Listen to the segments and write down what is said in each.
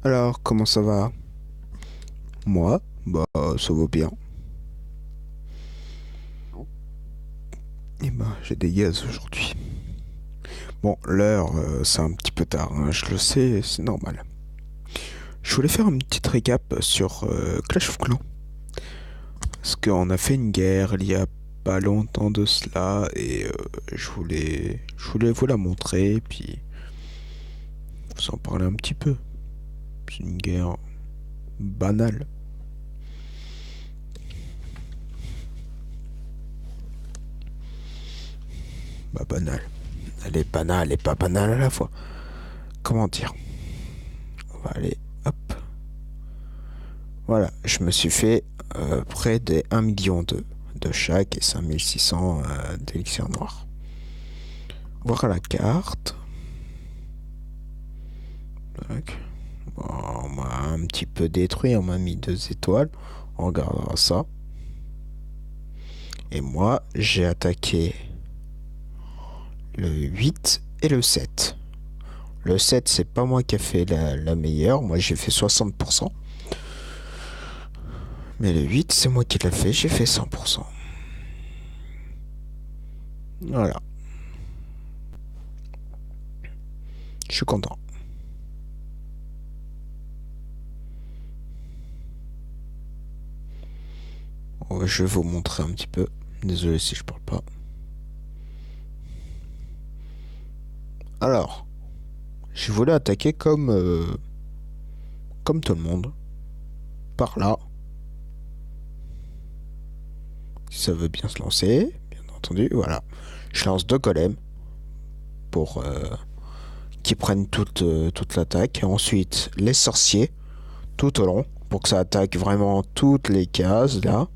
Alors, comment ça va? Moi, bah, ça va bien. Et bah, j'ai des gaz aujourd'hui. Bon, l'heure, c'est un petit peu tard, hein, je le sais, c'est normal. Je voulais faire une petite récap sur Clash of Clans. Parce qu'on a fait une guerre il y a pas longtemps de cela, et je voulais vous la montrer, puis vous en parler un petit peu. C'est une guerre banale. Bah, banale. Elle est banale et pas banale à la fois. Comment dire? On va aller, hop. Voilà, je me suis fait près des 1 million de chaque et 5600 d'élixir noir. Voir la carte. Tac. Bon, on m'a un petit peu détruit, on m'a mis 2 étoiles. On regardera ça. Et moi, j'ai attaqué le 8 et le 7. Le 7, c'est pas moi qui a fait la meilleure. Moi, j'ai fait 60%. Mais le 8, c'est moi qui l'a fait. J'ai fait 100%. Voilà. Je suis content. Je vais vous montrer un petit peu. Désolé si je parle pas. Alors, je voulais attaquer comme tout le monde. Par là. Si ça veut bien se lancer. Bien entendu, voilà. Je lance 2 golems. Pour qu'ils prennent toute l'attaque. Et ensuite, les sorciers. Tout au long. Pour que ça attaque vraiment toutes les cases, là.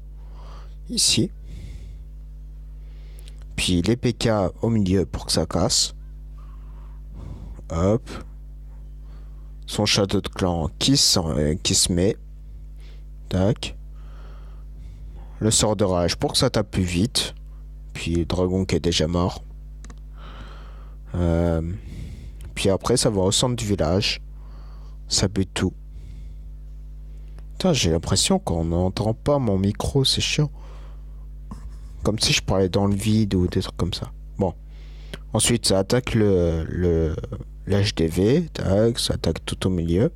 Ici. Puis les PK au milieu pour que ça casse. Hop. Son château de clan qui se met. Tac. Le sort de rage pour que ça tape plus vite. Puis le dragon qui est déjà mort. Euh, Puis après, ça va au centre du village. Ça bute tout. Putain, j'ai l'impression qu'on n'entend pas mon micro, c'est chiant. Comme si je parlais dans le vide ou des trucs comme ça. Bon. Ensuite, ça attaque l'HDV. Tac, ça attaque tout au milieu.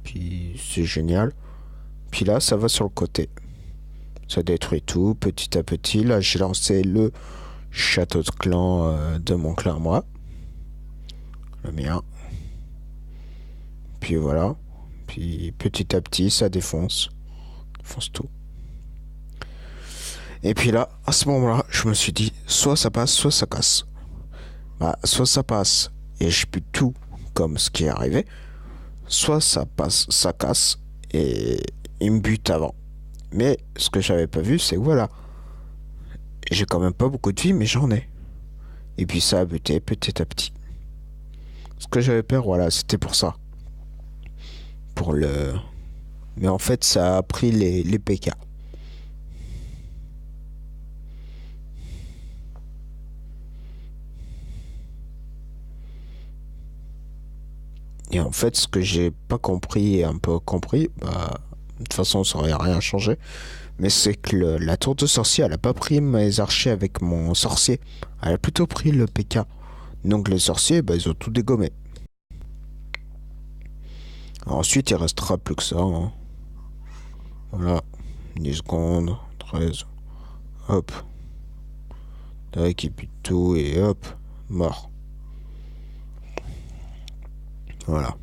Puis c'est génial. Puis là, ça va sur le côté. Ça détruit tout petit à petit. Là, j'ai lancé le château de clan de mon clan, moi. Le mien. Puis voilà. Puis petit à petit, ça défonce. Défonce tout. Et puis là, à ce moment-là, je me suis dit, soit ça passe, soit ça casse. Bah, soit ça passe et je bute tout, comme ce qui est arrivé. Soit ça passe, ça casse et il me bute avant. Mais ce que j'avais pas vu, c'est que voilà, j'ai quand même pas beaucoup de vie, mais j'en ai. Et puis ça a buté petit à petit. Ce que j'avais peur, voilà, c'était pour ça. Pour le. Mais en fait, ça a pris les PK. Et en fait, ce que j'ai pas compris et un peu compris, bah, de toute façon, ça aurait rien changé. Mais c'est que la tour de sorcier, elle a pas pris mes archers avec mon sorcier. Elle a plutôt pris le PK. Donc les sorciers, bah, ils ont tout dégommé. Ensuite, il restera plus que ça, hein. Voilà. 10 secondes, 13. Hop. Tac, il bute tout et hop. Mort. Voilà.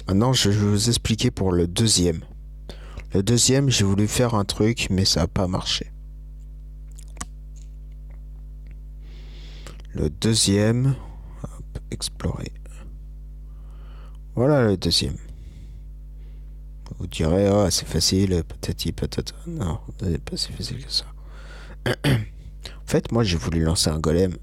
Maintenant, je vais vous expliquer pour le deuxième. Le deuxième, j'ai voulu faire un truc, mais ça n'a pas marché. Le deuxième, hop, explorer. Voilà le deuxième. Vous direz, ah, c'est facile, patati patata. Non, c'est pas si facile que ça. En fait, moi, j'ai voulu lancer un golem,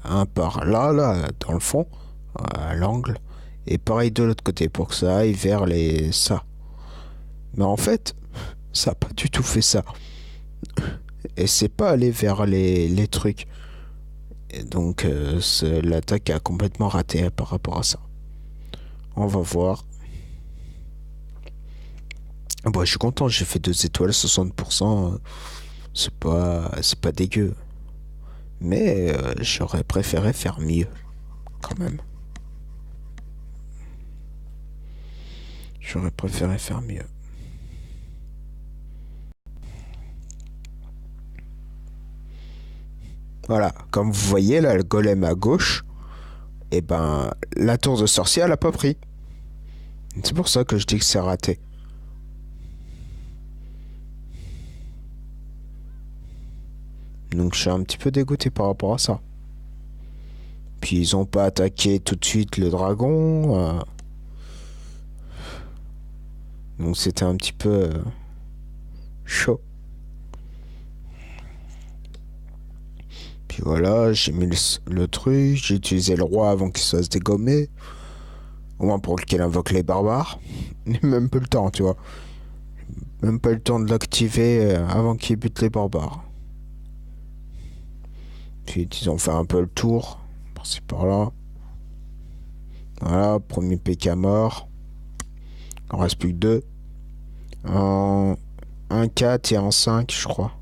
un par là, là, dans le fond, à l'angle, et pareil de l'autre côté, pour que ça aille vers ça. Mais en fait, ça n'a pas du tout fait ça. Et c'est pas aller vers les trucs. Et donc l'attaque a complètement raté par rapport à ça. On va voir. Bon, je suis content, j'ai fait 2 étoiles, 60%. C'est pas dégueu. Mais j'aurais préféré faire mieux, quand même. J'aurais préféré faire mieux. Voilà, comme vous voyez là, le golem à gauche, et ben la tour de sorcier elle a pas pris. C'est pour ça que je dis que c'est raté. Donc je suis un petit peu dégoûté par rapport à ça. Puis ils ont pas attaqué tout de suite le dragon. Donc c'était un petit peu chaud. Puis voilà, j'ai mis le truc, j'ai utilisé le roi avant qu'il soit se dégommer. Au moins pour qu'il invoque les barbares. Même pas le temps, tu vois. Même pas le temps de l'activer avant qu'il bute les barbares. Puis ils ont fait un peu le tour. Par-ci par-là. Voilà, premier PK mort. Il en reste plus que deux. Un 4 et un 5, je crois.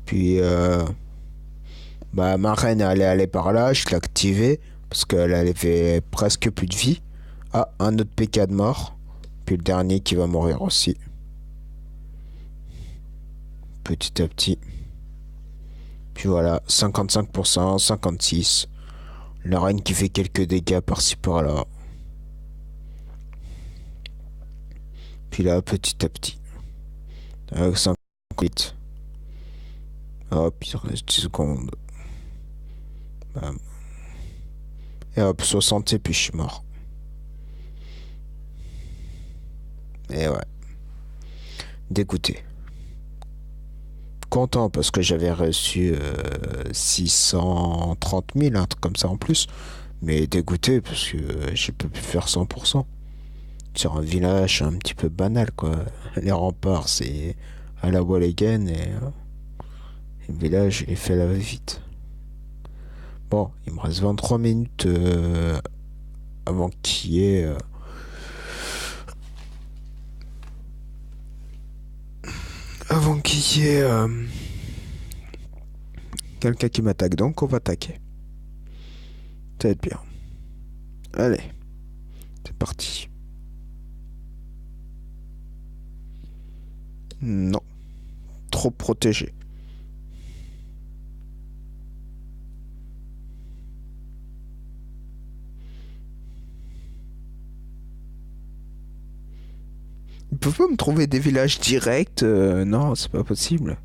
Puis, bah, ma reine allait aller par là, je l'ai activée. Parce qu'elle avait presque plus de vie. Ah, un autre PK de mort. Puis le dernier qui va mourir aussi. Petit à petit. Puis voilà, 55%, 56%. La reine qui fait quelques dégâts par-ci par-là. Puis là, petit à petit. Avec 58. Hop, il reste 10 secondes. Bam. Et hop, 60 et puis je suis mort. Et ouais. Dégoûté. Content parce que j'avais reçu 630 000, un truc comme ça en plus. Mais dégoûté parce que j'ai pas pu faire 100%. Sur un village un petit peu banal, quoi. Les remparts, c'est à la wall again et le village, il est fait la va-vite. Bon, il me reste 23 minutes avant qu'il y ait. Avant qu'il y ait quelqu'un qui m'attaque, donc on va attaquer. Ça va être bien. Allez, c'est parti. Non, trop protégé. Ils peuvent pas me trouver des villages directs, non, c'est pas possible.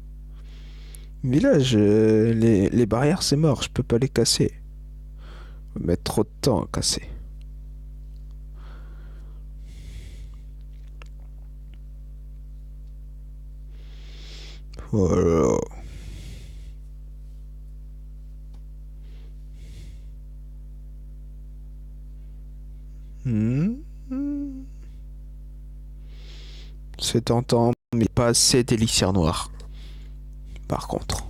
Village, les barrières c'est mort, je peux pas les casser. Ça va mettre trop de temps à casser. Voilà. Hmm. C'est tentant, mais pas assez d'élixir noir. Par contre.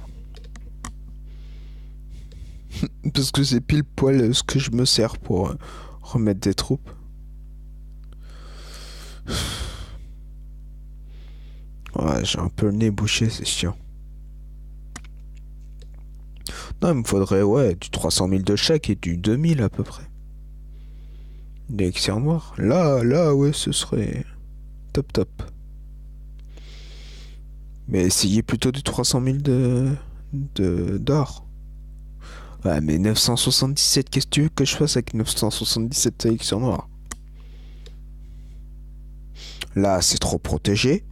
Parce que c'est pile poil ce que je me sers pour remettre des troupes. Ouais, j'ai un peu le nez bouché, c'est chiant. Non, il me faudrait, ouais, du 300 000 de chaque et du 2000 à peu près. D'élixir noir. Là, ouais, ce serait top top. Mais essayez plutôt du 300 000 d'or. Ouais, mais 977, qu'est-ce que tu veux que je fasse avec 977 élections noires? Là, c'est trop protégé.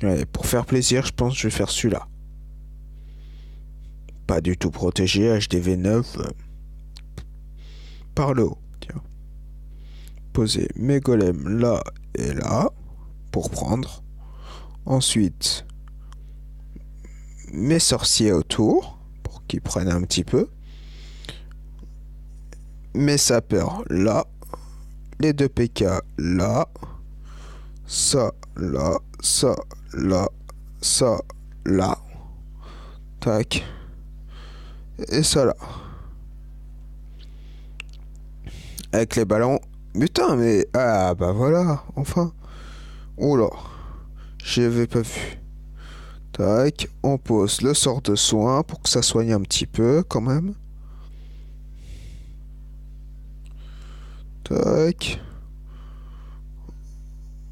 Ouais, pour faire plaisir, je pense que je vais faire celui-là. Pas du tout protégé, HDV9 par le haut. Tiens. Poser mes golems là et là pour prendre. Ensuite, mes sorciers autour pour qu'ils prennent un petit peu. mes sapeurs là, les deux PK là, ça là, ça là, ça là, tac, et ça là. Avec les ballons. Putain, mais. Ah, bah voilà, enfin. Oula, j'avais pas vu. Tac, on pose le sort de soin pour que ça soigne un petit peu quand même. Tac.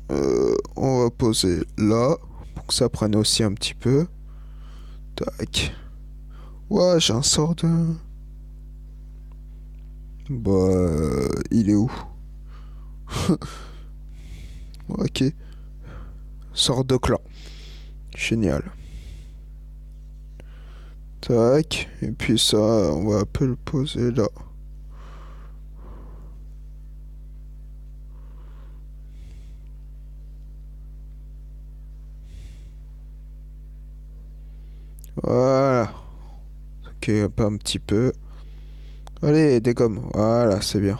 On va poser là pour que ça prenne aussi un petit peu. Tac. Ouais, j'ai un sort de. Bah, il est où? Ok. Sort de clan. Génial. Tac. Et puis ça, on va un peu le poser là. Voilà. Ok, pas un petit peu. Allez, dégomme. Voilà, c'est bien.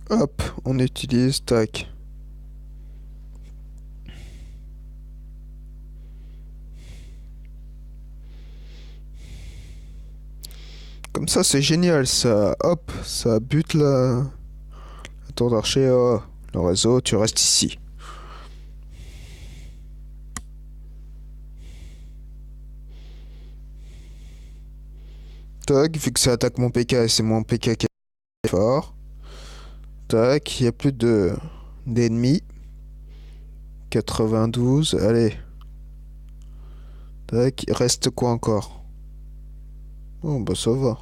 Hop, on utilise, tac. Comme ça, c'est génial, ça. Hop, ça bute la tour d'archer. Oh, le réseau, tu restes ici. Tac, vu que ça attaque mon PK et c'est mon PK qui est fort. Tac, il n'y a plus de d'ennemis. 92, allez. Tac, il reste quoi encore? Oh, bah ça va.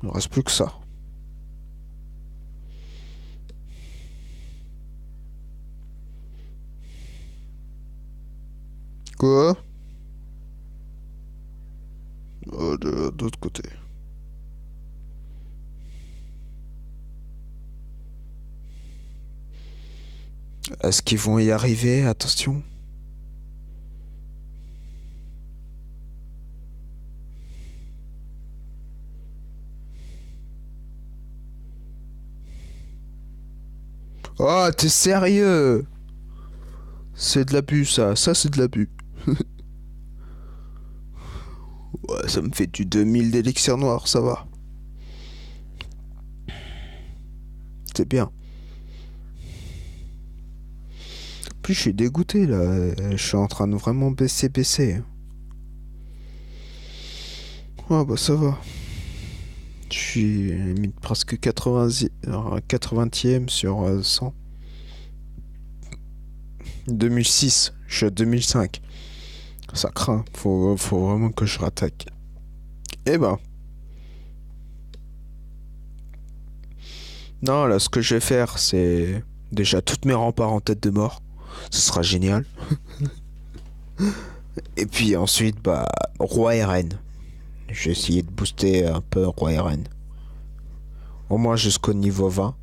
Il ne reste plus que ça. Quoi? Oh, de l'autre côté. Est-ce qu'ils vont y arriver? Attention. Oh, t'es sérieux? C'est de l'abus, ça. Ça, c'est de l'abus. Ouais, ça me fait du 2000 d'élixir noir, ça va. C'est bien. Plus je suis dégoûté là. Je suis en train de vraiment baisser. Ah bah ça va. Je suis mis presque 80e sur 100. 2006. Je suis à 2005. Ça craint. Faut vraiment que je rattaque. Eh ben. Non, là, ce que je vais faire, c'est déjà toutes mes remparts en tête de mort. Ce sera génial. Et puis ensuite, bah, roi et reine. Je vais essayer de booster un peu roi et reine. Au moins jusqu'au niveau 20.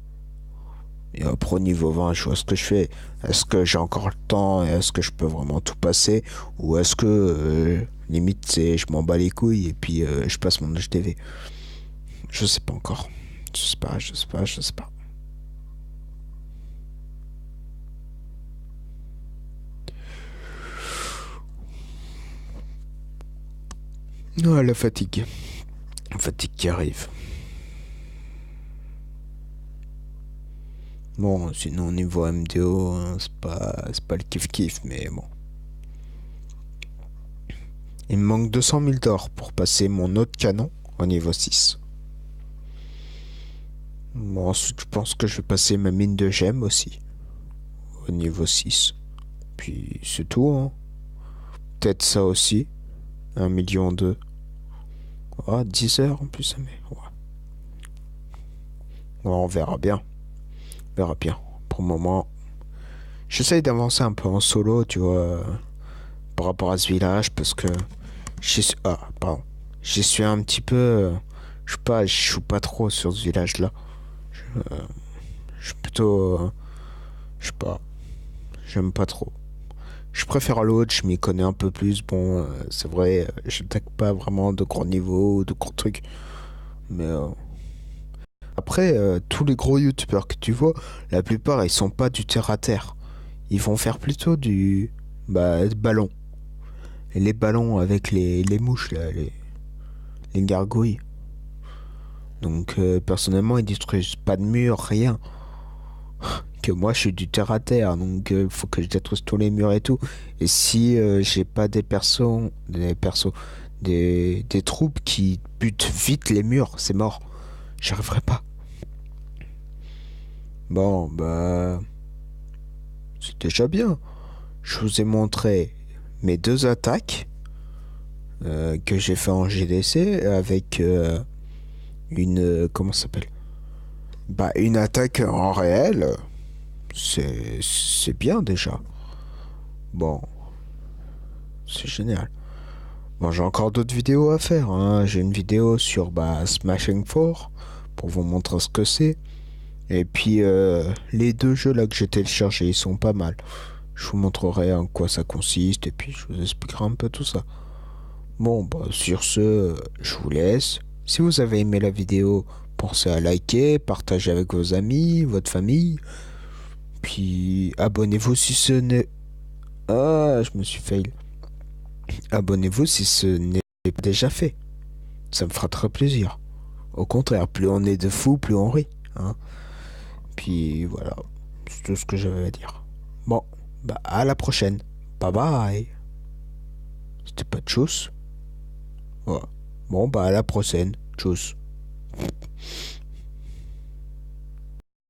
Et après au niveau 20, je vois ce que je fais. Est-ce que j'ai encore le temps et est-ce que je peux vraiment tout passer? Ou est-ce que limite c'est je m'en bats les couilles et puis je passe mon HTV? Je sais pas encore. Je sais pas. Ah, la fatigue. La fatigue qui arrive. Bon, sinon niveau MDO, hein, c'est pas le kiff-kiff, mais bon. Il me manque 200 000 d'or pour passer mon autre canon au niveau 6. Bon, ensuite, je pense que je vais passer ma mine de gemmes aussi au niveau 6. Puis c'est tout, hein. Peut-être ça aussi. 1,2 million. Ah, 10 heures en plus, mais ouais. Ouais, on verra bien. On verra bien. Pour le moment, j'essaye d'avancer un peu en solo, tu vois, par rapport à ce village, parce que j'y suis un petit peu. Je joue pas trop sur ce village-là. Je suis plutôt, je sais pas, j'aime pas trop. Je préfère l'autre, je m'y connais un peu plus. Bon, c'est vrai, j'attaque pas vraiment de gros niveaux, de gros trucs. Mais après, tous les gros youtubeurs que tu vois, la plupart ils sont pas du terre à terre. Ils vont faire plutôt du ballon. Et les ballons avec les mouches là, les gargouilles. Donc personnellement ils détruisent pas de murs, rien. Que moi je suis du terre à terre, donc faut que je détruise tous les murs et tout. Et si j'ai pas des troupes qui butent vite les murs, c'est mort. J'y arriverai pas. Bon, bah, c'est déjà bien. Je vous ai montré mes deux attaques que j'ai fait en GDC avec comment ça s'appelle? Bah, une attaque en réel. C'est bien déjà. Bon, c'est génial. Bon, j'ai encore d'autres vidéos à faire, hein. J'ai une vidéo sur Smashing 4 pour vous montrer ce que c'est. Et puis les deux jeux là que j'ai téléchargés, ils sont pas mal. Je vous montrerai en quoi ça consiste et puis je vous expliquerai un peu tout ça. Bon, bah sur ce, je vous laisse. Si vous avez aimé la vidéo, pensez à liker, partager avec vos amis, votre famille. Puis abonnez-vous si ce n'est... Ah, je me suis fail. Abonnez-vous si ce n'est pas déjà fait. Ça me fera très plaisir. Au contraire, plus on est de fous, plus on rit. Hein. Puis voilà, c'est tout ce que j'avais à dire. Bon, bah à la prochaine. Bye bye. C'était pas de tchuss. Ouais. Bon, bah à la prochaine. Tchuss.